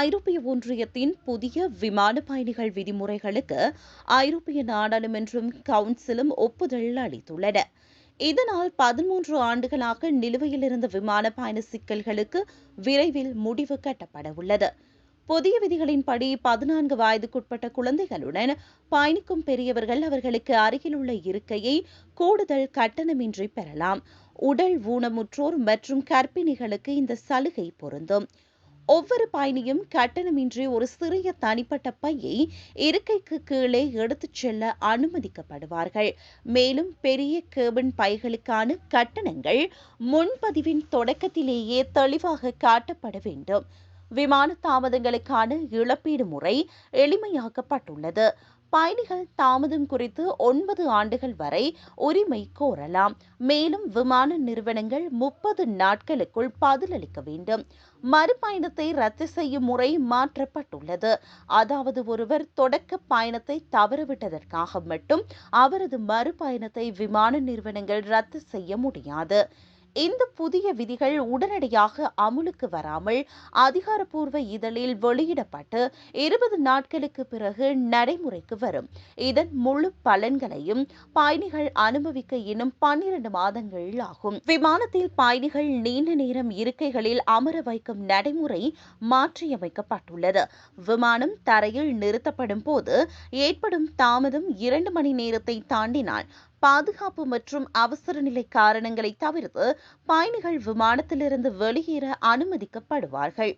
ஐரோப்பிய ஒன்றியத்தின் புதிய விமான பயணிகள் விதிமுறைகளுக்கு ஐரோப்பிய நாடாளுமன்றம் கவுன்சிலும் ஒப்புதல் அளித்துள்ளன. இதனால் 13 ஆண்டுகளாக நிலுவையில் இருந்த விமான பயண சிக்கல்களுக்கு விரைவில் முடிவு கட்டப்பட உள்ளது. புதிய விதிகளின்படி 14 வயதுக்குட்பட்ட குழந்தைகளுடன் பயணிக்கும் பெரியவர்கள் அவர்களுக்கு அருகிலுள்ள இருக்கையை கூடுதல் கட்டணமின்றி பெறலாம். உடல் ஊனமுற்றோர் மற்றும் கர்ப்பிணிகளுக்கு இந்த சலுகை பொருந்தும். ஒவ்வொரு பயணியும் கட்டணமின்றி ஒரு சிறிய தனிப்பட்ட பையை இருக்கைக்கு கீழே எடுத்துச் செல்ல அனுமதிக்கப்படுவார்கள். மேலும் பெரிய கேபின் பைகளுக்கான கட்டணங்கள் முன்பதிவின் தொடக்கத்திலேயே தெளிவாக காட்டப்பட வேண்டும். விமான தாமதங்களுக்கான இழப்பீடு முறை எளிமையாக்கப்பட்டுள்ளது. பயணிகள் தாமதம் குறித்து 9 ஆண்டுகள் வரை உரிமை கோரலாம். மேலும் விமான நிறுவனங்கள் 30 நாட்களுக்குள் பதிலளிக்க வேண்டும். மறுபயணத்தை ரத்து செய்யும் முறை மாற்றப்பட்டுள்ளது. அதாவது ஒருவர் தொடக்க பயணத்தை தவறவிட்டதற்காக மட்டும் அவரது மறுபயணத்தை விமான நிறுவனங்கள் ரத்து செய்ய முடியாது. இந்த புதிய விதிகள் உடனடியாக அமுலுக்கு வராமல் அதிகாரப்பூர்வ இதழில் வெளியிடப்பட்டு 20 நாட்களுக்கு பிறகு நடைமுறைக்கு வரும். இதன் முழு பலன்களையும் பயணிகள் அனுபவிக்க இன்னும் 12 மாதங்கள் ஆகும். விமானத்தில் பயணிகள் நீண்ட நேரம் இருக்கைகளில் அமர வைக்கும் நடைமுறை மாற்றியமைக்கப்பட்டுள்ளது. விமானம் தரையில் நிறுத்தப்படும் போது ஏற்படும் தாமதம் 2 மணி நேரத்தை தாண்டினால் பாதுகாப்பு மற்றும் அவசர நிலை காரணங்களை தவிர்த்து பயணிகள் விமானத்திலிருந்து வெளியேற அனுமதிக்கப்படுவார்கள்.